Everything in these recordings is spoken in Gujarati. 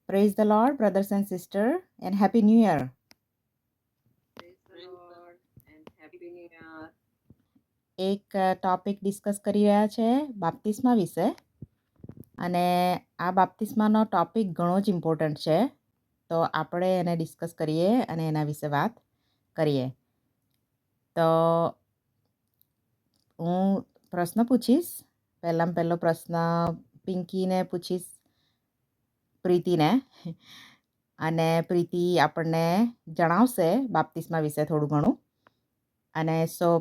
Praise the Lord, brothers and sisters, and Happy New Year. Praise the Lord and Happy New Year. એક ટોપિક ડિસ્કસ કરી રહ્યા છે બાપ્તિસ્મા વિશે, અને આ બાપ્તિસ્માનો ટોપિક ઘણો જ ઇમ્પોર્ટન્ટ છે, તો આપણે એને ડિસ્કસ કરીએ અને એના વિશે વાત કરીએ. તો હું પ્રશ્ન પૂછીશ. પહેલો પ્રશ્ન પિંકીને પૂછીશ, પ્રીતિને, અને પ્રીતિ આપણને જણાવશે બાપ્તિસ્મા વિશે થોડું ઘણું. અને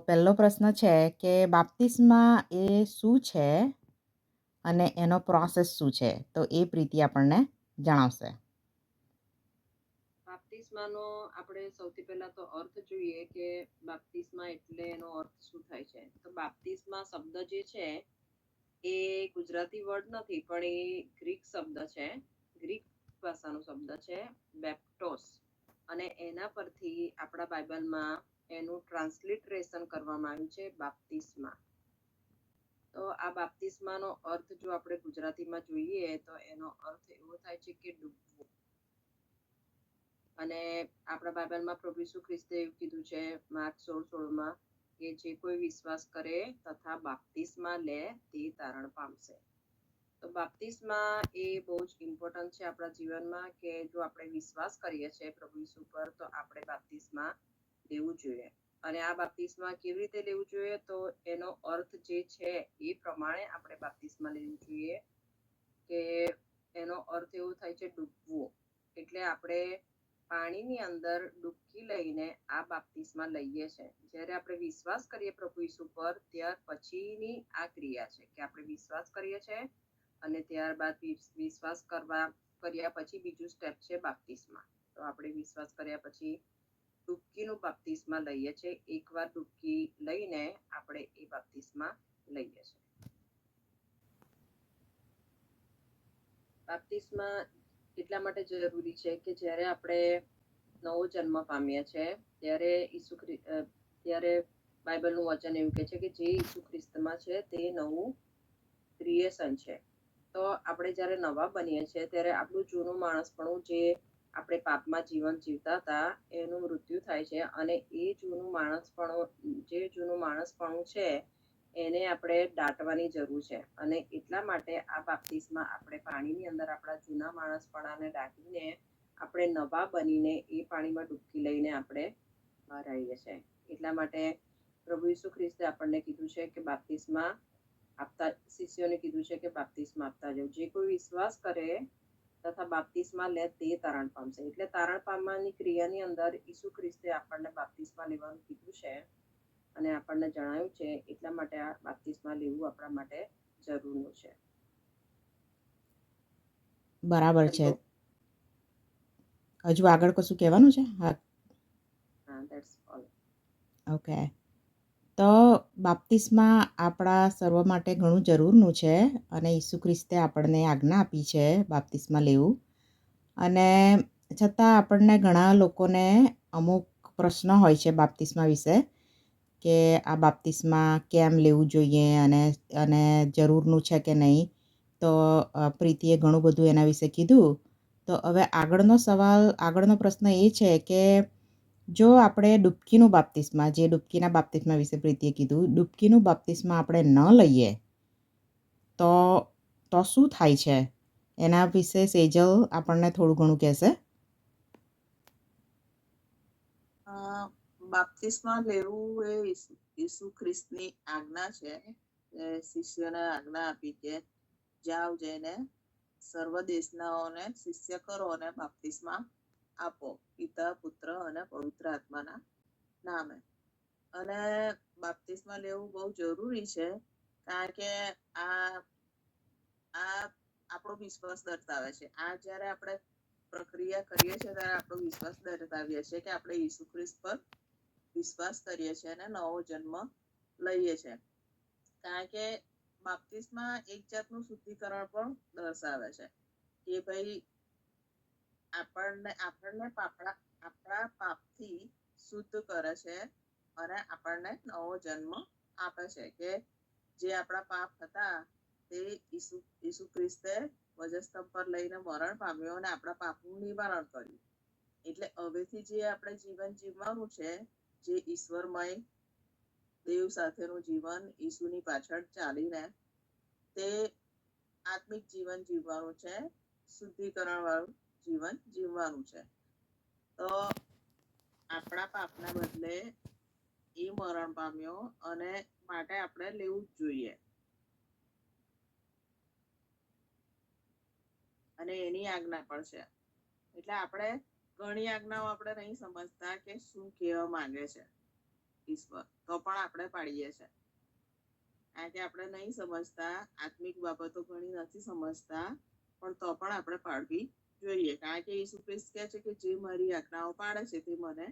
પહેલો પ્રશ્ન છે કે બાપ્તિસ્મા એ શું છે અને એનો પ્રોસેસ શું છે, તો એ પ્રીતિ આપણને જણાવશે. બાપ્તિસ્માનો આપણે સૌથી પહેલા તો અર્થ જોઈએ કે બાપ્તિસ્મા એટલે એનો અર્થ શું થાય છે. તો બાપ્તિસ્મા શબ્દ જે છે એ ગુજરાતી વર્ડ નથી, પણ એ ગ્રીક શબ્દ છે, ગ્રીક ભાષાનો શબ્દ છે બેપ્ટોસ, અને એના પરથી આપણા બાઇબલમાં એનું ટ્રાન્સલિટરેશન કરવામાં આવ્યું છે બાપ્તિસ્મા. તો આ બાપ્તિસ્માનો અર્થ જો આપણે ગુજરાતીમાં જોઈએ તો એનો અર્થ એવો થાય છે કે ડૂબવું. અને આપણા બાઇબલમાં પ્રભુ ઈસુ ખ્રિસ્તે એવું કીધું છે માર્ક 16:16 કે જે કોઈ વિશ્વાસ કરે તથા બાપ્તિસ્મા લે તે તારણ પામશે. તો બાપ્તિસ્મા એ બહુ જ ઇમ્પોર્ટન્ટ છે આપણા જીવનમાં, કે જો આપણે વિશ્વાસ કરીએ છીએ પ્રભુ ઈસુ પર તો આપણે બાપ્તિસ્મા લેવું જોઈએ. અને આ બાપ્તિસ્મા કેવી રીતે લેવું જોઈએ, તો એનો અર્થ જે છે એ પ્રમાણે આપણે બાપ્તિસ્મા લેવું જોઈએ. કે એનો અર્થ એવો થાય છે ડૂબવું, એટલે આપણે પાણીની અંદર ડૂબકી લઈને આ બાપ્તિસ્મા લઈએ છીએ. જ્યારે આપણે વિશ્વાસ કરીએ પ્રભુ ઈસુ પર, ત્યાર પછીની આ ક્રિયા છે કે આપણે વિશ્વાસ કરીએ છીએ અને ત્યારબાદ વિશ્વાસ કર્યા પછી બીજું સ્ટેપ છે બાપ્તિસ્મા. તો આપણે વિશ્વાસ કર્યા પછી ડૂબકીનું બાપ્તિસ્મા લઈએ છીએ. એકવાર ડૂબકી લઈને આપણે એ બાપ્તિસ્મા લઈએ છીએ. બાપ્તિસ્મા એટલા માટે જરૂરી છે કે જ્યારે આપણે નવો જન્મ પામીએ છીએ ત્યારે બાઇબલનું વચન એવું કહે છે કે જે ઈસુ ખ્રિસ્તમાં છે તે નવું ક્રિએશન છે. તો આપણે જ્યારે નવા બનીએ છીએ ત્યારે આપણું જૂનું માણસપણું, જે આપણે પાપમાં જીવન જીવતા હતા, એનું મૃત્યુ થાય છે, અને એ જૂનું માણસપણું છે એને આપણે દાટવાની જરૂર છે. અને એટલા માટે આ બાપ્તિસ્મા આપણે પાણીની અંદર આપણા જૂના માણસપણાને દાટીને આપણે નવા બનીને એ પાણીમાં ડૂબકી લઈને આપણે બહાર આવીએ છીએ. એટલા માટે પ્રભુ ઈસુ ખ્રિસ્તે આપણને કીધું છે કે બાપ્તિસ્મા આપતા, શિષ્યોને કીધું છે કે બાપ્તિસ્મા આપતા જાઓ. જે કોઈ વિશ્વાસ કરે તથા બાપ્તિસ્મા લે તે તારણ પામશે. એટલે તારણ પામવાની ક્રિયાની અંદર ઈસુ ખ્રિસ્તે આપણને બાપ્તિસ્મા લેવાનું કીધું છે અને આપણને જણાવ્યું છે. એટલા માટે આ બાપ્તિસ્મા લેવું આપણા માટે જરૂરનું છે. બરાબર છે. હજુ આગળ કશું કહેવાનું છે? હા, ધેટ્સ ઓલ. ઓકે. તો બાપ્તિસ્મા આપણા સર્વ માટે ઘણું જરૂરનું છે, અને ઈસુ ખ્રિસ્તે આપણને આજ્ઞા આપી છે બાપ્તિસ્મા લેવું. અને છતાં આપણને ઘણા લોકોને અમુક પ્રશ્ન હોય છે બાપ્તિસ્મા વિશે, કે આ બાપ્તિસ્મા કેમ લેવું જોઈએ અને જરૂરનું છે કે નહીં. તો પ્રીતિએ ઘણું બધું એના વિશે કીધું. તો હવે આગળનો પ્રશ્ન એ છે કે જો આપણે ડૂબકીનું બાપ્તિસ્મા, જે ડૂબકીના બાપ્તિસ્મા વિશે પ્રીતિએ કીધું, ડૂબકીનું બાપ્તિસ્મા આપણે ન લઈએ તો શું થાય છે? એના વિશે સેજલ આપણને થોડું ઘણું કહેશે. બાપ્તિસ્મા લેવું એ ઈસુ ખ્રિસ્તની આજ્ઞા છે. શિષ્યોને આજ્ઞા આપી કે જાઓ, જઈને સર્વ દેશનાઓને શિષ્ય કરો અને બાપ્તિસ્મા આપો, પિતા, પુત્ર અને પવિત્ર આત્માના નામે. અને બાપ્તિસ્મા લેવું બહુ જરૂરી છે, કારણ કે આ આપણો વિશ્વાસ દર્શાવે છે. આ જ્યારે આપણે પ્રક્રિયા કરીએ છીએ ત્યારે આપણો વિશ્વાસ દર્શાવીએ છીએ કે આપણે ઈસુ ખ્રિસ્ત પર વિશ્વાસ કરીએ છીએ અને નવો જન્મ લઈએ છીએ. કારણ કે બાપ્તિસ્મા એક જાતનું શુદ્ધિકરણ પણ દર્શાવે છે કે ભાઈ આપણને આપણા પાપથી શુદ્ધ કરે છે અને આપણને નવો જન્મ આપે છે. કે જે આપણા પાપ હતા તે ઈસુ ખ્રિસ્તે ધ્વજસ્તંભ પર લઈને મરણ પામ્યો અને આપણા પાપનું નિવારણ કર્યું. એટલે હવેથી જે આપણે જીવન જીવવાનું છે, જે ઈશ્વરમય દેવ સાથેનું જીવન ઈસુની પાછળ ચાલીને તે આત્મિક જીવન જીવવાનું છે, શુદ્ધિકરણ વાળું જીવન જીવવાનું છે. તો આપણા પાપના બદલે એ મરણ પામ્યો અને માટે આપણે લેવું જ જોઈએ. અને એની આજ્ઞા પણ છે. એટલે આપણે ઘણી આજ્ઞાઓ આપણે નહીં સમજતા કે શું કહેવા માંગે છે ઈશ્વર, તો પણ આપણે પાડીએ છીએ. કારણ કે આપણે નહીં સમજતા, આત્મિક બાબતો ઘણી નથી સમજતા, પણ તો પણ આપણે પાડવી જોઈએ. કારણ કે ઈસુ ખ્રિસ્ત કહે છે કે જે મારી આજ્ઞાઓ પાડે છે તે મને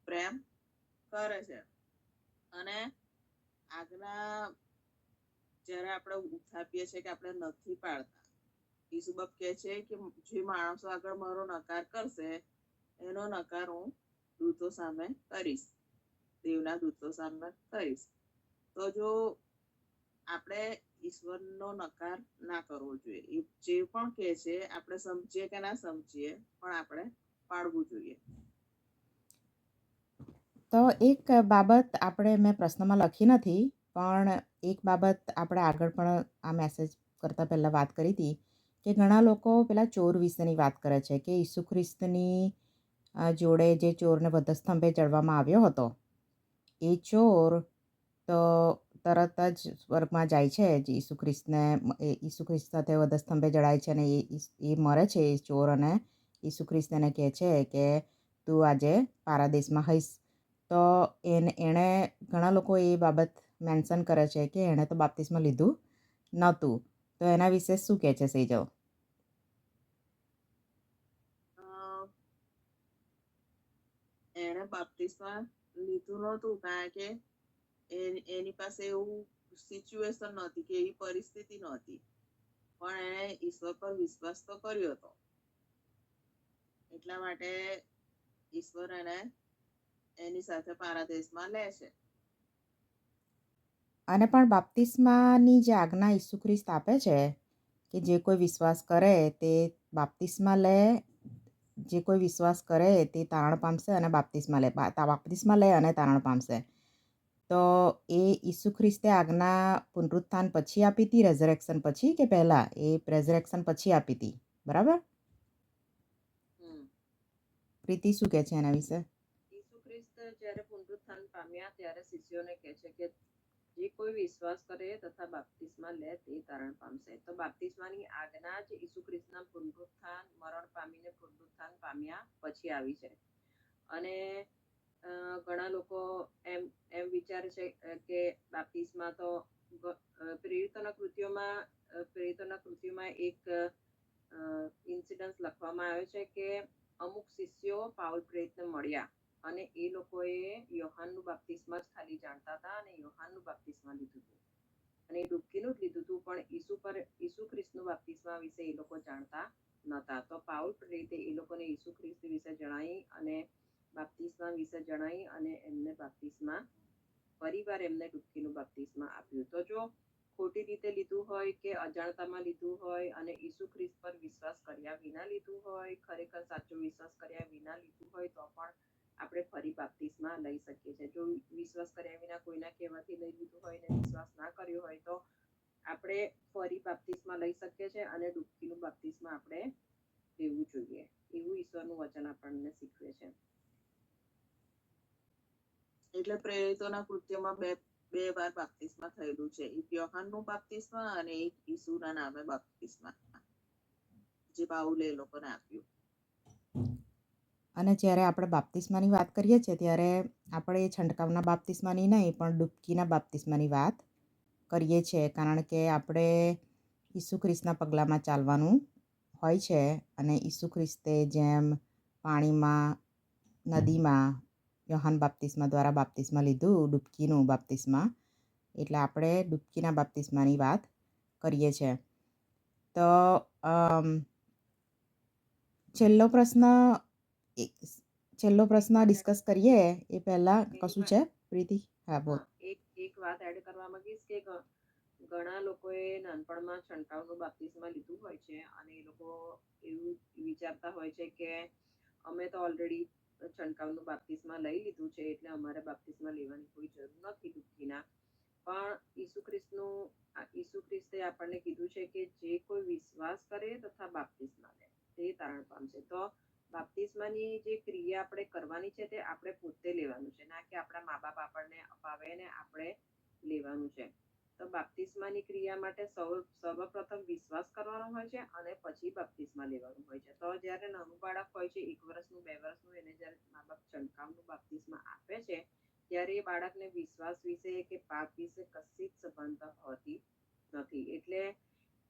પ્રેમ કરે છે. અને આજ્ઞા જ્યારે આપણે ઉથાપીએ છીએ કે આપણે નથી પાડતા, ઈસુ બાપ કહે છે કે જે માણસો આગળ મારો નકાર કરશે એનો નકાર હું દૂતો સામે કરીશ, દેવના દૂતો સામે કરીશ. તો જો આપણે ઈશ્વરનો નકાર ના કરવો જોઈએ. એ જે પણ કહે છે આપણે સમજીએ કે ના સમજીએ પણ આપણે પાડવું જોઈએ. તો એક બાબત આપણે મેં પ્રશ્નમાં લખી નથી, પણ એક બાબત આપણે આગળ પણ આ મેસેજ કરતાં પહેલાં વાત કરી હતી કે ઘણા લોકો પેલા ચોર વિશેની વાત કરે છે કે ઈસુ ખ્રિસ્તની જોડે જે ચોરને વધસ્તંભે ચડવામાં આવ્યો હતો, એ ચોર તો તરત જ સ્વર્ગમાં જાય છે. જે ઈસુ ખ્રિસ્ત સાથે વધસ્તંભે જડાય છે અને એ મરે છે એ ચોર, અને ઈસુ ખ્રિસ્ત એને કહે છે કે તું આજે પારાદેશમાં હઈશ. તો એણે ઘણા લોકો એ બાબત મેન્શન કરે છે કે એણે તો બાપ્તિસ્મા લીધું નહોતું. તો એના વિશે શું કહે છે સેજો? એણે બાપ્તિસ્મા લીધું નહોતું કારણ કે એની પાસે એવું સિચ્યુએશન નહોતી કે એવી પરિસ્થિતિ નહોતી, પણ એણે ઈશ્વર પર વિશ્વાસ તો કર્યો હતો. એટલા માટે ઈશ્વર એને એની સાથે પારાદેશમાં લે છે. અને પણ બાપ્તિસ્માની જે આજ્ઞા ઈસુ ખ્રિસ્ત આપે છે કે જે કોઈ વિશ્વાસ કરે તે બાપ્તિસ્મા લે, જે કોઈ વિશ્વાસ કરે તે તારણ પામશે અને બાપ્તિસ્મા લે અને તારણ પામશે. તો એ ઈસુ ખ્રિસ્તે આજ્ઞા પુનરુત્થાન પછી આપી હતી, રેઝરેક્શન પછી, કે પહેલાં? એ રેઝરેક્શન પછી આપી હતી, બરાબર? પ્રીતિ શું કહે છે એના વિશે? ઈસુ ખ્રિસ્ત જ્યારે પુનરુત્થાન પામ્યા ત્યારે શિષ્યોને કહે છે કે જે કોઈ વિશ્વાસ કરે તથા બાપ્તિસ્મા લે તે તારણ પામશે. તો બાપ્તિસ્માની આજ્ઞા જ ઈસુ ખ્રિસ્તના પુનરુત્થાન, મરણ પામીને પુનરુત્થાન પામ્યા પછી આવી છે. અને ઘણા લોકો એમ વિચારે છે કે બાપ્તિસ્મા તો પ્રેરિતોના કૃત્યોમાં એક ઇન્સિડન્સ લખવામાં આવ્યો છે કે અમુક શિષ્યો પાઉલ પ્રેરિતને મળ્યા અને એ લોકોએ યોહાનનું બાપ્તિસ્મા જ ખાલી જાણતા હતા અને યોહાનનું બાપ્તિસ્મા લીધું હતું અને એ ડૂબકીનું જ લીધું હતું, પણ ઈસુ ખ્રિસ્તનું બાપ્તિસ્મા વિશે એ લોકો જાણતા નહોતા. તો પાઉલ પ્રેરિતે એ લોકોને ઈસુ ખ્રિસ્ત વિશે જણાવી અને બાપ્તિસ્મા વિશે જણાવી અને એમને બાપ્તિસ્મા પરિવાર એમને ડૂબકીનું બાપ્તિસ્મા આપ્યું. તો જો ખોટી રીતે લીધું હોય કે અજાણતામાં લીધું હોય અને ઈસુ ખ્રિસ્ત પર વિશ્વાસ કર્યા વિના લીધું હોય, ખરેખર સાચો વિશ્વાસ કર્યા વિના લીધું હોય, તો પણ આપણે ફરી બાપ્તિસ્મા લઈ શકીએ છીએ. જો વિશ્વાસ કર્યા વિના કોઈના કહેવાથી લઈ લીધું હોય ને વિશ્વાસ ના કર્યો હોય તો આપણે ફરી બાપ્તિસ્મા લઈ શકીએ છીએ અને ડૂબકીનું બાપ્તિસ્મા આપણે લેવું જોઈએ. એવું ઈશ્વરનું વચન આપણને શીખવે છે. એટલે પ્રેરિતોના કૃત્યમાં બે વાર બાપ્તિસ્મા થયેલું છે. એક યોહાનનું બાપ્તિસ્મા અને એક ઈસુના નામે બાપ્તિસ્મા, જે પાઉલે એ લોકોને આપ્યું. અને જ્યારે આપણે બાપ્તિસ્માની વાત કરીએ છીએ ત્યારે આપણે છંટકાવના બાપ્તિસ્માની નહીં પણ ડૂબકીના બાપ્તિસ્માની વાત કરીએ છીએ, કારણ કે આપણે ઈસુ ખ્રિસ્તના પગલામાં ચાલવાનું હોય છે. અને ઈસુ ખ્રિસ્તે જેમ પાણીમાં, નદીમાં યોહાન બાપ્તિસ્મા દ્વારા બાપ્તિસ્મા લીધું, ડૂબકીનું બાપ્તિસ્મા, એટલે આપણે ડૂબકીના બાપ્તિસ્માની વાત કરીએ છીએ. તો છેલ્લો પ્રશ્ન ડિસ્કસ કરીએ એ પહેલાં કશું છે પ્રીતિ? હા, બોલ. એક વાત એડ કરવા માંગીશ કે ઘણા લોકોએ નાનપણમાં છંટકાવનું બાપ્તિસ્મા લીધું હોય છે અને એ લોકો એવું વિચારતા હોય છે કે અમે તો ઓલરેડી છંટકાવનું બાપ્તિસ્મા લઈ લીધું છે એટલે અમારે બાપ્તિસ્મા લેવાની કોઈ જરૂર નથી ડૂબકીના. પણ ઈસુ ખ્રિસ્તે આપણને કીધું છે કે જે કોઈ વિશ્વાસ કરે તથા બાપ્તિસ્મા લે તે તારણ પામશે. તો બાપ્તિસ્માની જે ક્રિયા આપણે કરવાની છે તે આપણે પોતે લેવાનું છે, ના કે આપણા મા બાપ આપણને અપાવે ને આપણે લેવાનું છે. તો બાપ્તિસ્માની ક્રિયા માટે સર્વપ્રથમ વિશ્વાસ કરવાનો હોય છે અને પછી બાપ્તિસ્મા લેવાનું હોય છે. તો જ્યારે નાનું બાળક હોય છે 1 વર્ષનું 2 વર્ષનું, એને જ્યારે મા બાપ છંટકાવનું બાપ્તિસ્મા આપે છે ત્યારે એ બાળકને વિશ્વાસ વિશે કે પાપ વિશે કશી જ સભાનતા હોતી નથી. એટલે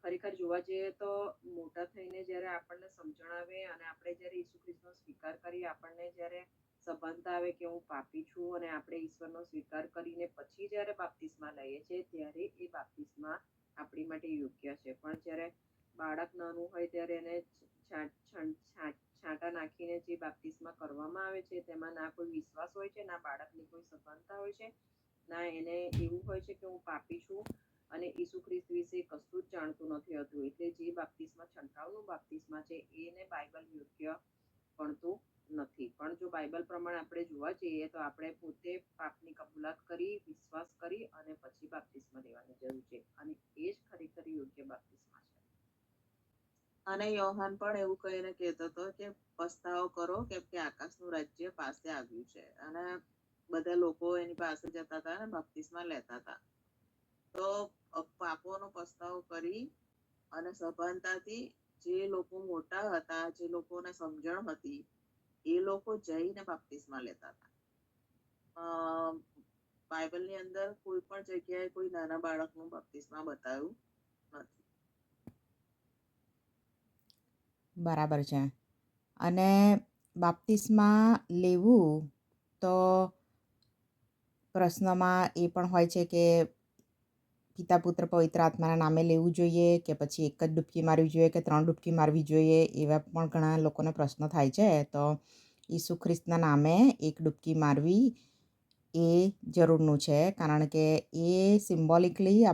ખરેખર જોવા જઈએ તો મોટા થઈને જ્યારે આપણને સમજણ આવે અને આપણે જ્યારે ઈસુ ખ્રિસ્તનો સ્વીકાર કરીએ, આપણને જ્યારે સભાનતા આવે કે હું પાપી છું અને આપણે ઈશ્વરનો સ્વીકાર કરીને પછી જ્યારે બાપ્તિસ્મા લઈએ છીએ ત્યારે એ બાપ્તિસ્મા આપણી માટે યોગ્ય છે. પણ જ્યારે બાળક નાનું હોય ત્યારે એને છાંટા નાખીને જે બાપ્તિસ્મા કરવામાં આવે છે તેમાં ના કોઈ વિશ્વાસ હોય છે, ના બાળકની કોઈ સભાનતા હોય છે, ના એને એવું હોય છે કે હું પાપી છું અને ઈસુ ખ્રિસ્ત વિશે કશું જ જાણતું નથી હોતું. એટલે જે બાપ્તિસ્મા છંટકાવનું બાપ્તિસ્મા છે એને બાઇબલ યોગ્ય ગણતું નથી. પણ જો બાઇબલ પ્રમાણે આપણે જોવા જઈએ તો આપણે પોતે પાપની કબૂલાત કરી, વિશ્વાસ કરી અને પછી બાપ્તિસ્મા લેવાની જરૂર છે અને એ જ ખરેખર યોગ્ય બાપ્તિસ્મા છે. અને યોહાન પણ એવું કહીને કહેતો હતો કે પસ્તાવો કરો કેમ કે આકાશનું રાજ્ય પાસે આવ્યું છે. અને બધા લોકો એની પાસે જતા હતા અને બાપ્તિસ્મા લેતા હતા. તો પાપોનો પસ્તાવો કરી અને સભાનતાથી જે લોકો મોટા હતા, જે લોકોને સમજણ હતી, એ લોકો જઈને બાપ્તિસ્મા લેતા હતા. બાઇબલની અંદર કોઈ પણ જગ્યાએ કોઈ નાના બાળકનું બાપ્તિસ્મા બતાવ્યું નથી. બરાબર છે. અને બાપ્તિસ્મા લેવું તો પ્રશ્નમાં એ પણ હોય છે કે પિતા, પુત્ર, પવિત્ર આત્માના નામે લેવું જોઈએ કે પછી એક જ ડૂબકી મારવી જોઈએ કે 3 ડૂબકી મારવી જોઈએ, એવા પણ ઘણા લોકોને પ્રશ્ન થાય છે. તો ઈસુ ખ્રિસ્તના નામે એક ડૂબકી મારવી એ જરૂરનું છે, કારણ કે એ સિમ્બોલિકલી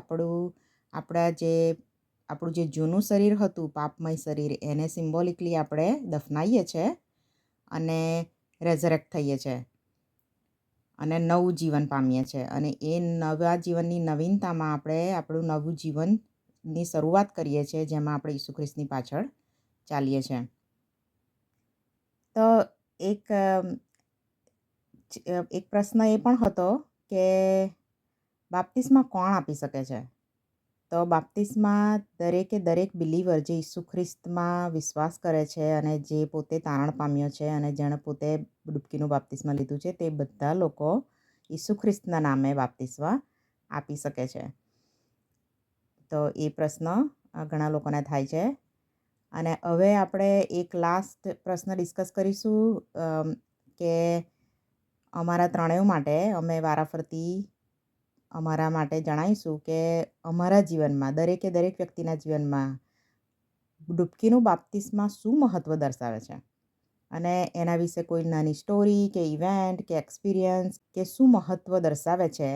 આપણું જે જૂનું શરીર હતું, પાપમય શરીર, એને સિમ્બોલિકલી આપણે દફનાવીએ છીએ અને રેઝરેક્ટ થઈએ છીએ અને નવું જીવન પામીએ છીએ. અને એ નવા જીવનની નવીનતામાં આપણે આપણું નવું જીવનની શરૂઆત કરીએ છીએ, જેમાં આપણે ઈસુ ખ્રિસ્તની પાછળ ચાલીએ છીએ. તો એક પ્રશ્ન એ પણ હતો કે બાપ્તિસ્મા કોણ આપી શકે છે? તો બાપ્તિસ્મા દરેક બિલીવર જે ઈસુ ખ્રિસ્તમાં વિશ્વાસ કરે છે અને જે પોતે તારણ પામ્યો છે અને જેણે પોતે ડૂબકીનું બાપ્તિસ્મા લીધું છે, તે બધા લોકો ઈસુ ખ્રિસ્તના નામે બાપ્તિસ્મા આપી શકે છે. તો એ પ્રશ્ન ઘણા લોકોને થાય છે. અને હવે આપણે એક લાસ્ટ પ્રશ્ન ડિસ્કસ કરીશું કે અમારા ત્રણેય માટે અમે વારાફરતી અમારા માટે જણાવીશું કે અમારા જીવનમાં, દરેક વ્યક્તિના જીવનમાં ડૂબકીનું બાપ્તિસ્મા શું મહત્ત્વ દર્શાવે છે અને એના વિશે કોઈ નાની સ્ટોરી કે ઇવેન્ટ કે એક્સપિરિયન્સ કે શું મહત્ત્વ દર્શાવે છે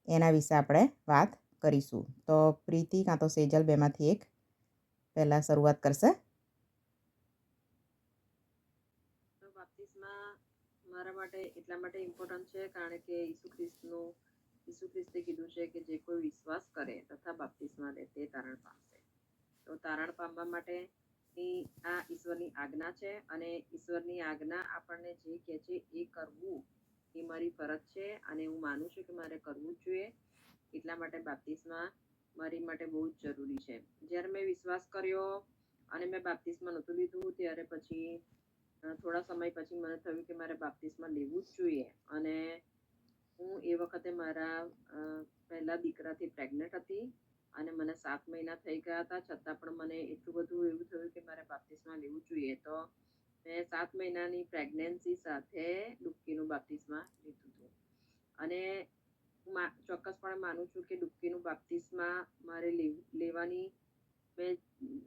એના વિશે આપણે વાત કરીશું. તો પ્રીતિ કાં તો સેજલ બેમાંથી એક પહેલાં શરૂઆત કરશે. તો બાપ્તિસ્મા મારા માટે એટલા માટે ઇમ્પોર્ટન્ટ છે કારણ કે ઈસુ ખ્રિસ્તે કીધું છે કે જે કોઈ વિશ્વાસ કરે તથા બાપ્તિસ્મા લે તે તારણ પામશે. તો તારણ પામવા માટે આ ઈશ્વરની આજ્ઞા છે અને ઈશ્વરની આજ્ઞા આપણને જે કહે છે એ કરવું એ મારી ફરજ છે અને હું માનું છું કે મારે કરવું જ જોઈએ. એટલા માટે બાપ્તિસ્મા મારી માટે બહુ જ જરૂરી છે. જ્યારે મેં વિશ્વાસ કર્યો અને મેં બાપ્તિસ્મા નહોતું લીધું, ત્યારે પછી થોડા સમય પછી મને થયું કે મારે બાપ્તિસ્મા લેવું જ જોઈએ. અને હું એ વખતે મારા પહેલા દીકરાથી પ્રેગ્નન્ટ હતી અને મને 7 મહિના થઈ ગયા હતા, છતાં પણ મને એટલું બધું એવું થયું કે મારે બાપ્તિસ્મા લેવું જોઈએ. તો મેં 7 મહિનાની પ્રેગ્નન્સી સાથે ડૂબકીનું બાપ્તિસ્મા લીધું હતું. અને હું ચોક્કસપણે માનું છું કે ડૂબકીનું બાપ્તિસ્મા મારે લેવાની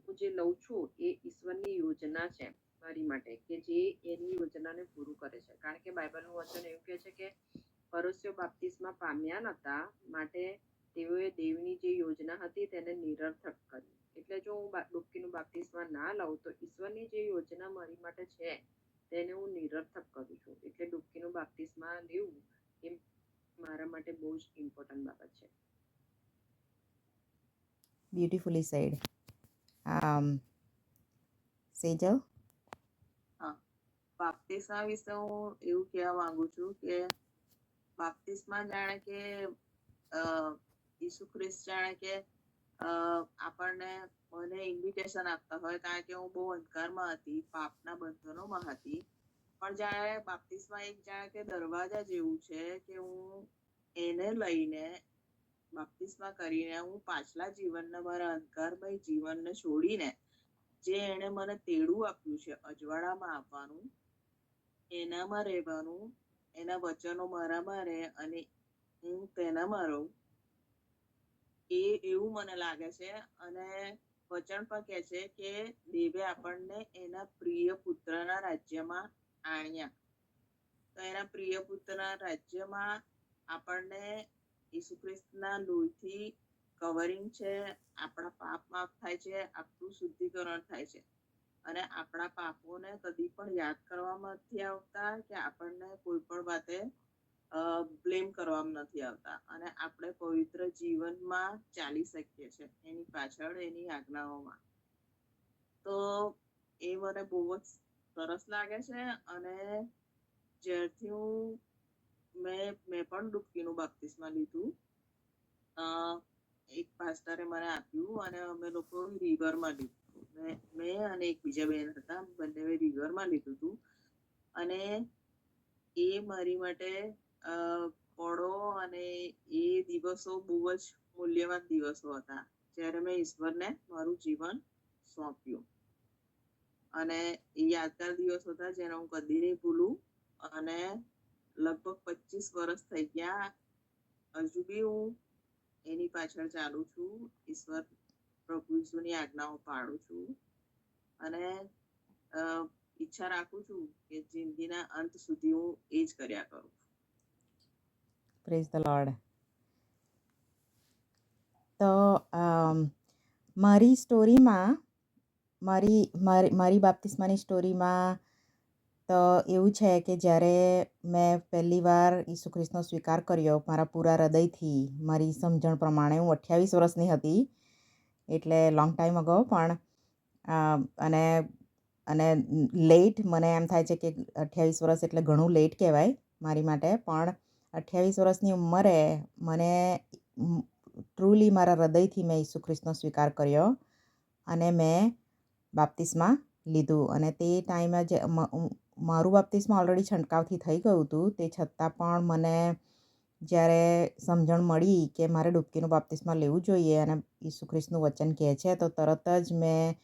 હું જે લઉં છું એ ઈશ્વરની યોજના છે મારી માટે, કે જે એની યોજનાને પૂરું કરે છે. કારણ કે બાઇબલનું વચન એવું કહે છે કે પરોસ્યો બાપ્તિસ્મા પામ્યા નહોતા, માટે તેઓએ દેવની જે યોજના હતી તેને નિરર્થક કરી. એટલે જો હું ડૂબકીનું બાપ્તિસ્મા ના લઉં તો ઈશ્વરની જે યોજના મારી માટે છે તેને હું નિરર્થક કરું છું. એટલે ડૂબકીનું બાપ્તિસ્મા લેવું એ મારા માટે બહુ જ ઇમ્પોર્ટન્ટ બાબત છે. Beautifully said. સેજલ? હા, બાપ્તિસ્મા વિશે હું એવું કહેવા માંગુ છું કે બાપ્તિસ્મા જાણે કે ઈસુ ખ્રિસ્ત જાણે કે આપણને મને ઇન્વિટેશન આપતા હોય, કારણ કે હું બહુ અંધકારમાં હતી, પાપના બંધનોમાં હતી. પણ જાણે બાપ્તિસ્મા એક જાણે કે દરવાજા જેવું છે કે હું એને લઈને બાપ્તિસ્મા કરીને હું પાછલા જીવનને, મારા અંધકારમય જીવનને છોડીને જે એને મને તેડું આપ્યું છે અજવાળામાં આવવાનું, એનામાં રહેવાનું, એના વચનો મારામાં રહે અને હું તેનામાં રહું, એ એવું મને લાગે છે. અને વચન પણ કહે છે કે દેવે આપણને એના પ્રિય પુત્રના રાજ્યમાં આણ્યા. તો એના પ્રિય પુત્રના રાજ્યમાં આપણને ઈસુ ખ્રિસ્તના લોહીથી કવરિંગ છે, આપણા પાપ માફ થાય છે, આપણું શુદ્ધિકરણ થાય છે અને આપણા પાપોને કદી પણ યાદ કરવામાં નથી આવતા કે આપણને કોઈ પણ વાતે બ્લેમ કરવામાં નથી આવતા અને આપણે પવિત્ર જીવનમાં ચાલી શકીએ છીએ એની પાછળ, એની આજ્ઞાઓમાં. તો એ મને બહુ જ સરસ લાગે છે. અને જ્યારથી મેં પણ ડૂબકીનું બાપ્તિસ્મા લીધું, એક પાસ્ટરે મને આપ્યું અને અમે લોકો રિવરમાં લીધું. મેં અને એક બીજા બેન હતા, બંને રિવરમાં લીધું હતું. અને એ મારી માટે પળો અને એ દિવસો બહુ જ મૂલ્યવાન દિવસો હતા, જ્યારે મેં ઈશ્વરને મારું જીવન સોંપ્યું. અને એ યાદગાર દિવસો હતા જેને હું કદી નહીં ભૂલું. અને લગભગ 25 વર્ષ થઈ ગયા, હજુ બી હું એની પાછળ ચાલું છું, ઈશ્વર પ્રભુ ઈસુની આજ્ઞાઓ પાડું છું અને ઈચ્છા રાખું છું કે જિંદગીના અંત સુધી હું એ જ કર્યા કરું. Praise the lord. તો મારી સ્ટોરીમાં, મારી બાપ્તિસ્માની સ્ટોરીમાં તો એવું છે કે જ્યારે મેં પહેલી વાર ઈસુ ખ્રિસ્તનો સ્વીકાર કર્યો મારા પૂરા હૃદયથી, મારી સમજણ પ્રમાણે, હું 28 વર્ષની હતી, એટલે લોંગ ટાઈમ અગો. પણ અને લેટ, મને એમ થાય છે કે 28 વર્ષ એટલે ઘણું લેટ કહેવાય મારી માટે. પણ 28 વર્ષની ઉંમરે મને ટ્રુલી મારા હૃદયથી મેં ઈસુ ખ્રિસ્તનો સ્વીકાર કર્યો અને મેં બાપ્તિસ્મા લીધું. અને તે ટાઈમે જે મારું બાપ્તિસ્મા ઓલરેડી છંટકાવથી થઈ ગયું હતું, તે છતાં પણ મને જ્યારે સમજણ મળી કે મારે ડૂબકીનું બાપ્તિસ્મા લેવું જોઈએ અને ઈસુ ખ્રિસ્તનું વચન કહે છે, તો તરત જ મેં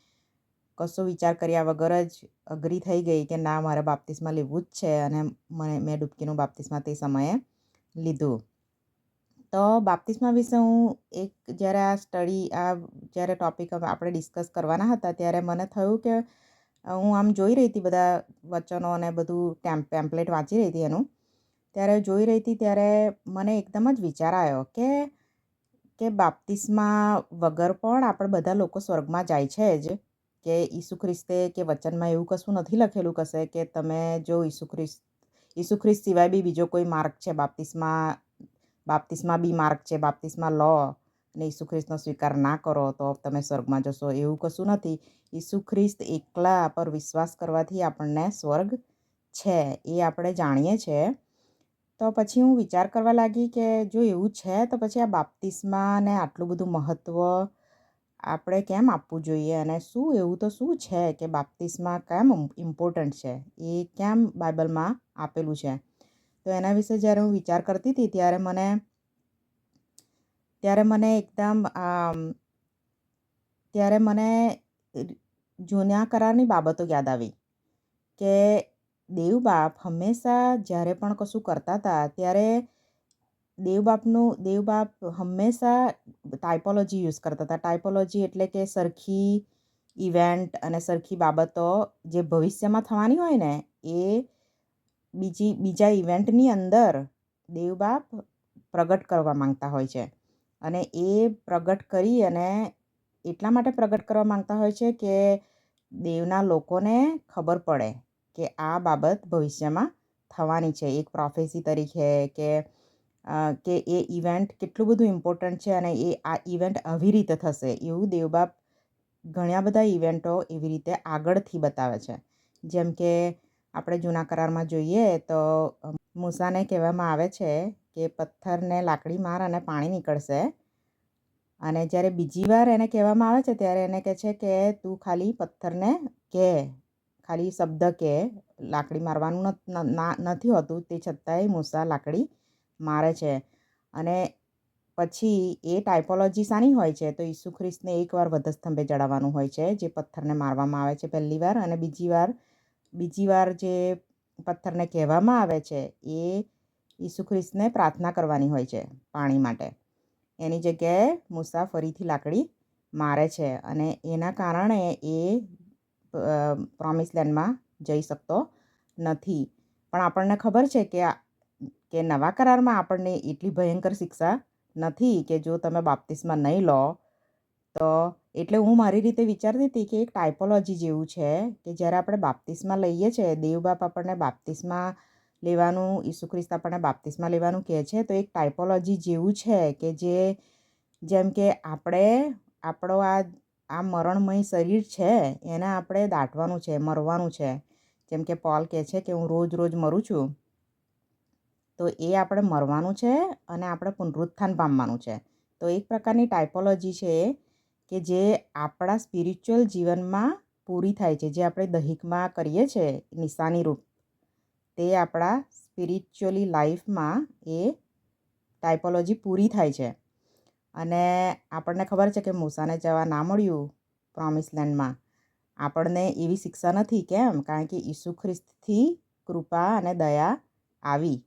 કશો વિચાર કર્યા વગર જ અગ્રી થઈ ગઈ કે ના, મારે બાપ્તિસ્મા લેવું જ છે. અને મેં ડૂબકીનું બાપ્તિસ્મા તે સમયે લીધું. તો બાપ્તિસ્મા વિશે હું જ્યારે ટોપિક આપણે ડિસ્કસ કરવાના હતા ત્યારે મને થયું કે હું આમ જોઈ રહી હતી બધા વચનો અને બધું પેમ્પલેટ વાંચી રહી હતી એનું, ત્યારે જોઈ રહી હતી ત્યારે મને એકદમ જ વિચાર આવ્યો કે બાપ્તિસ્મા વગર પણ આપણે બધા લોકો સ્વર્ગમાં જાય છે જ, કે ઈસુ ખ્રિસ્તે કે વચનમાં એવું કશું નથી લખેલું કશે કે તમે જો ઈસુ ખ્રિસ્ત સિવાય બી બીજો કોઈ માર્ગ છે, બાપ્તિસ્મા બી માર્ગ છે, બાપ્તિસ્મા લો અને ઈસુ ખ્રિસ્તનો સ્વીકાર ના કરો તો તમે સ્વર્ગમાં જશો, એવું કશું નથી. ઈસુ ખ્રિસ્ત એકલા પર વિશ્વાસ કરવાથી આપણને સ્વર્ગ છે, એ આપણે જાણીએ છીએ. તો પછી હું વિચાર કરવા લાગી કે જો એવું છે તો પછી આ બાપ્તિસ્માને આટલું બધું મહત્ત્વ આપણે કેમ આપવું જોઈએ, અને એવું તો શું છે કે બાપ્તિસ્મા કેમ ઇમ્પોર્ટન્ટ છે, એ કેમ બાઇબલમાં આપેલું છે. તો એના વિશે જ્યારે હું વિચાર કરતી હતી ત્યારે મને જૂના કરારની બાબતો યાદ આવી કે દેવબાપ હંમેશા જ્યારે પણ કશું કરતા હતા ત્યારે દેવબાપ હંમેશા ટાઇપોલોજી યુઝ કરતા હતા. ટાઇપોલોજી એટલે કે સરખી ઇવેન્ટ અને સરખી બાબતો જે ભવિષ્યમાં થવાની હોય ને, એ બીજા ઇવેન્ટની અંદર દેવબાપ પ્રગટ કરવા માંગતા હોય છે. અને એ પ્રગટ કરી અને એટલા માટે પ્રગટ કરવા માંગતા હોય છે કે દેવના લોકોને ખબર પડે કે આ બાબત ભવિષ્યમાં થવાની છે, એક પ્રોફેસી તરીકે કે એ ઇવેન્ટ કેટલું બધું ઇમ્પોર્ટન્ટ છે અને આ ઇવેન્ટ આવી રીતે થશે એવું દેવબાપ ઘણા બધા ઇવેન્ટો એવી રીતે આગળથી બતાવે છે. જેમ કે આપણે જૂના કરારમાં જોઈએ તો મૂસાને કહેવામાં આવે છે કે પથ્થરને લાકડી માર અને પાણી નીકળશે, અને જ્યારે બીજી વાર એને કહેવામાં આવે છે ત્યારે એને કહે છે કે તું ખાલી પથ્થરને કહે, ખાલી શબ્દ કહે, લાકડી મારવાનું નથી હોતું, તે છતાંય મૂસા લાકડી મારે છે. અને પછી એ ટાઇપોલોજી શાની હોય છે? તો ઈસુ ખ્રિસ્તને એકવાર વધસ્તંભે ચડાવવાનું હોય છે, જે પથ્થરને મારવામાં આવે છે પહેલી વાર, અને બીજી વાર જે પથ્થરને કહેવામાં આવે છે એ ઈસુ ખ્રિસ્તને પ્રાર્થના કરવાની હોય છે પાણી માટે. એની જગ્યાએ મૂસા ફરીથી લાકડી મારે છે અને એના કારણે એ પ્રોમિસ લેન્ડમાં જઈ શકતો નથી. પણ આપણને ખબર છે કે નવા કરારમાં આપણને એટલી ભયંકર શિક્ષા નથી કે જો તમે બાપ્તિસ્મા નહીં લો તો, એટલે હું મારી રીતે વિચારતી હતી કે એક ટાઇપોલોજી જેવું છે કે જ્યારે આપણે બાપ્તિસ્મા લઈએ છીએ, દેવબાપ આપણને બાપ્તિસ્મા લેવાનું, ઈસુ ખ્રિસ્ત આપણને બાપ્તિસ્મા લેવાનું કહે છે, તો એક ટાઇપોલોજી જેવું છે કે જેમ કે આપણો આ મરણમય શરીર છે એને આપણે દાટવાનું છે, મરવાનું છે. જેમ કે પોલ કહે છે કે હું રોજ મરું છું, તો એ આપણે મરવાનું છે અને આપણે પુનરુત્થાન પામવાનું છે. તો એક પ્રકારની ટાઇપોલોજી છે કે જે આપણા સ્પિરિચ્યુઅલ જીવનમાં પૂરી થાય છે, જે આપણે દૈહિકમાં કરીએ છીએ નિશાની રૂપ, તે આપણા સ્પિરિચ્યુઅલી લાઈફમાં એ ટાઇપોલોજી પૂરી થાય છે. અને આપણને ખબર છે કે મૂસાને જવા ના મળ્યું પ્રોમિસ લેન્ડમાં, આપણને એવી શિક્ષા નથી. કેમ? કારણ કે ઈસુ ખ્રિસ્તથી કૃપા અને દયા આવી,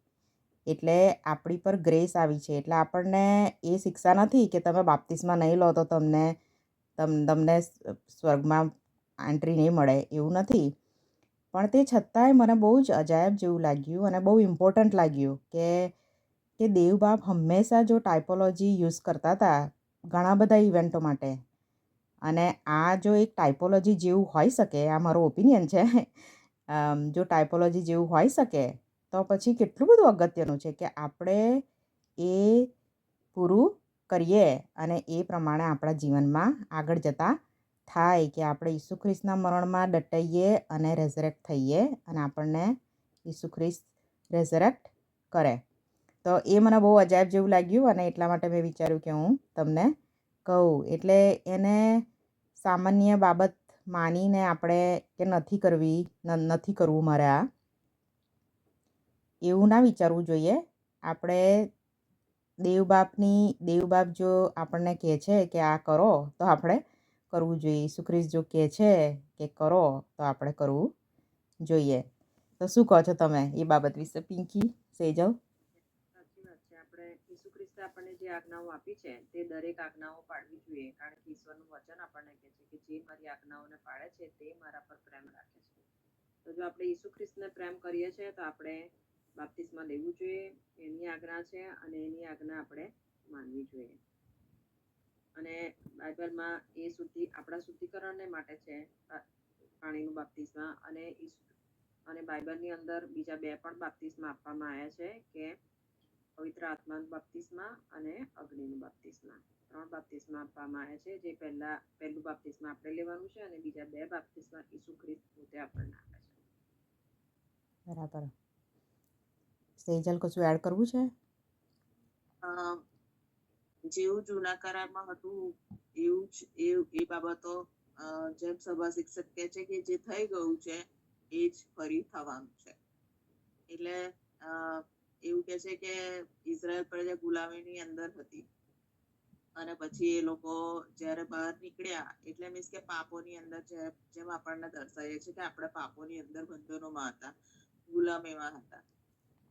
એટલે આપણી પર ગ્રેસ આવી છે. એટલે આપણને એ શિક્ષા નથી કે તમે બાપ્તિસ્મા નહીં લો તો તમને સ્વર્ગમાં એન્ટ્રી નહીં મળે, એવું નથી. પણ તે છતાંય મને બહુ જ અજાયબ જેવું લાગ્યું અને બહુ ઇમ્પોર્ટન્ટ લાગ્યું કે દેવબાપ હંમેશા જો ટાઇપોલોજી યુઝ કરતા હતા ઘણા બધા ઇવેન્ટો માટે, અને આ જો એક ટાઇપોલોજી જેવું હોઈ શકે, આ મારો ઓપિનિયન છે, જો ટાઇપોલોજી જેવું હોઈ શકે તો પછી કેટલું બધું અગત્યનું છે કે આપણે એ પૂરું કરીએ અને એ પ્રમાણે આપણા જીવનમાં આગળ જતા થાય કે આપણે ઈસુ ખ્રિસ્તના મરણમાં દટાઈએ અને રેઝરેક્ટ થઈએ અને આપણને ઈસુ ખ્રિસ્ત રેઝરેક્ટ કરે. તો એ મને બહુ અજાયબ જેવું લાગ્યું અને એટલા માટે મેં વિચાર્યું કે હું તમને કહું. એટલે એને સામાન્ય બાબત માનીને આપણે કે નથી કરવું મારે આ, એવું ના વિચારવું જોઈએ. આપણે દેવબાપ જો આપણને કહે છે કે આ કરો તો આપણે કરવું જોઈએ. ઈસુ ખ્રિસ્ત જો કહે છે કે કરો તો આપણે કરવું જોઈએ. તો શું કહો છો તમે એ બાબત વિશે, પિંકી, સેજલ? સાચી વાત છે. આપણે ઈસુ ખ્રિસ્તે આપણને જે આજ્ઞાઓ આપી છે તે દરેક આજ્ઞાઓ પાળવી જોઈએ, કારણ કે ઈશ્વરનું વચન આપણને કહે છે કે જે મારી આજ્ઞાઓને પાળે છે તે મારા પર પ્રેમ રાખે છે. તો જો આપણે ઈસુ ખ્રિસ્તને પ્રેમ કરીએ છીએ તો આપણે બાપ્તિસ્મા લેવું જોઈએ, એની આજ્ઞા છે અને એની આજ્ઞા આપણે માનવી જોઈએ. અને બાઇબલમાં આપણા શુદ્ધિકરણને માટે છે પાણીનું બાપ્તિસ્મા, અને બાઇબલની અંદર બીજા 2 પણ બાપ્તિસ્મા આપવામાં આવ્યા છે કે પવિત્ર આત્માનું બાપ્તિસ્મા અને અગ્નિનું બાપ્તિસ્મા. 3 બાપ્તિસ્મા આપવામાં આવ્યા છે, જે પહેલું બાપ્તિસ્મા આપણે લેવાનું છે અને બીજા 2 બાપ્તિસ્મા ઈસુ ખ્રિસ્ત પોતે આપણને આપે છે. બરાબર. સેજલ, કશું એડ કરવું છે? જેવું જૂના કરારમાં હતું એવું જ એ બાબતો જેમ સભા શિક્ષક કહે છે કે જે થઈ ગયું છે એ જ ફરી થવાનું છે. એટલે એવું કહે છે કે ઇઝરાયલ પ્રજા ગુલામીની અંદર હતી અને પછી એ લોકો જ્યારે બહાર નીકળ્યા, એટલે મીન્સ કે પાપોની અંદર, જેમ આપણને દર્શાવીએ છીએ કે આપણે પાપોની અંદર બંધનોમાં હતા, ગુલામીમાં હતા.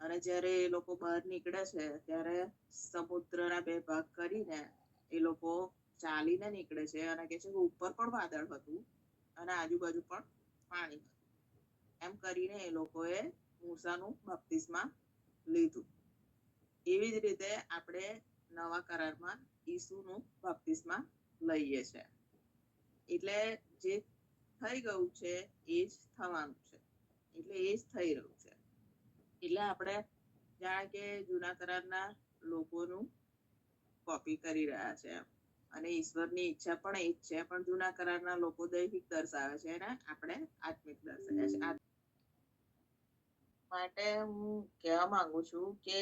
અને જ્યારે એ લોકો બહાર નીકળે છે ત્યારે સમુદ્રના 2 ભાગ કરીને એ લોકો ચાલીને નીકળે છે અને કહે છે કે ઉપર પણ વાદળ હતું અને આજુબાજુ પણ પાણી હતું. એમ કરીને એ લોકોએ મૂસાનું બાપ્તિસ્મા લીધું. એવી જ રીતે આપણે નવા કરારમાં ઈસુનું બાપ્તિસ્મા લઈએ છે. એટલે જે થઈ ગયું છે એ જ થવાનું છે, એટલે એ જ થઈ રહ્યું છે. એટલે આપણે જાણે કે જૂના કરારના લોકોનું કોપી કરી રહ્યા છે અને ઈશ્વરની ઈચ્છા પણ એ જ છે, પણ જૂના કરારના લોકો દૈહિક દર્શાવે છે અને આપણે આત્મિક દર્શાવે છે. માટે હું કહેવા માંગુ છું કે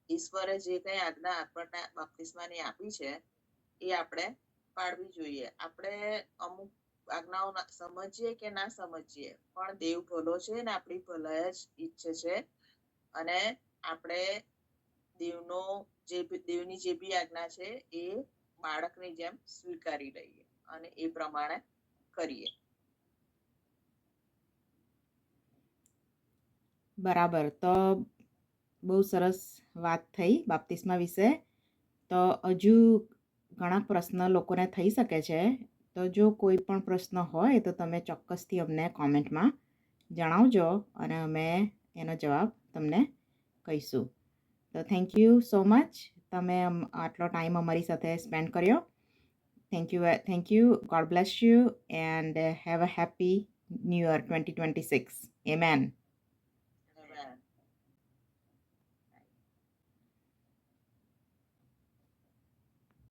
ઈશ્વરે જે કઈ આજ્ઞા આપણને બાપ્તિસ્માની આપી છે એ આપણે પાડવી જોઈએ. આપણે અમુક આજ્ઞાઓ સમજીએ કે ના સમજીએ, પણ દેવ ભલો છે ને આપણી ભલાઈ જ ઈચ્છે છે, અને આપણે દેવની જે બી આજ્ઞા છે એ બાળકની જેમ સ્વીકારી લઈએ અને એ પ્રમાણે કરીએ. બરાબર. તો બહુ સરસ વાત થઈ બાપ્તિસ્મા વિશે. તો હજુ ઘણા પ્રશ્ન લોકોને થઈ શકે છે. તો જો કોઈ પણ પ્રશ્ન હોય તો તમે ચોક્કસથી અમને કોમેન્ટમાં જણાવજો અને અમે એનો જવાબ તમને કહીશું. તો થેન્ક યુ સો મચ. તમે આટલો ટાઈમ અમારી સાથે સ્પેન્ડ કર્યો. Thank you. God bless you and have a happy New Year 2026. Amen.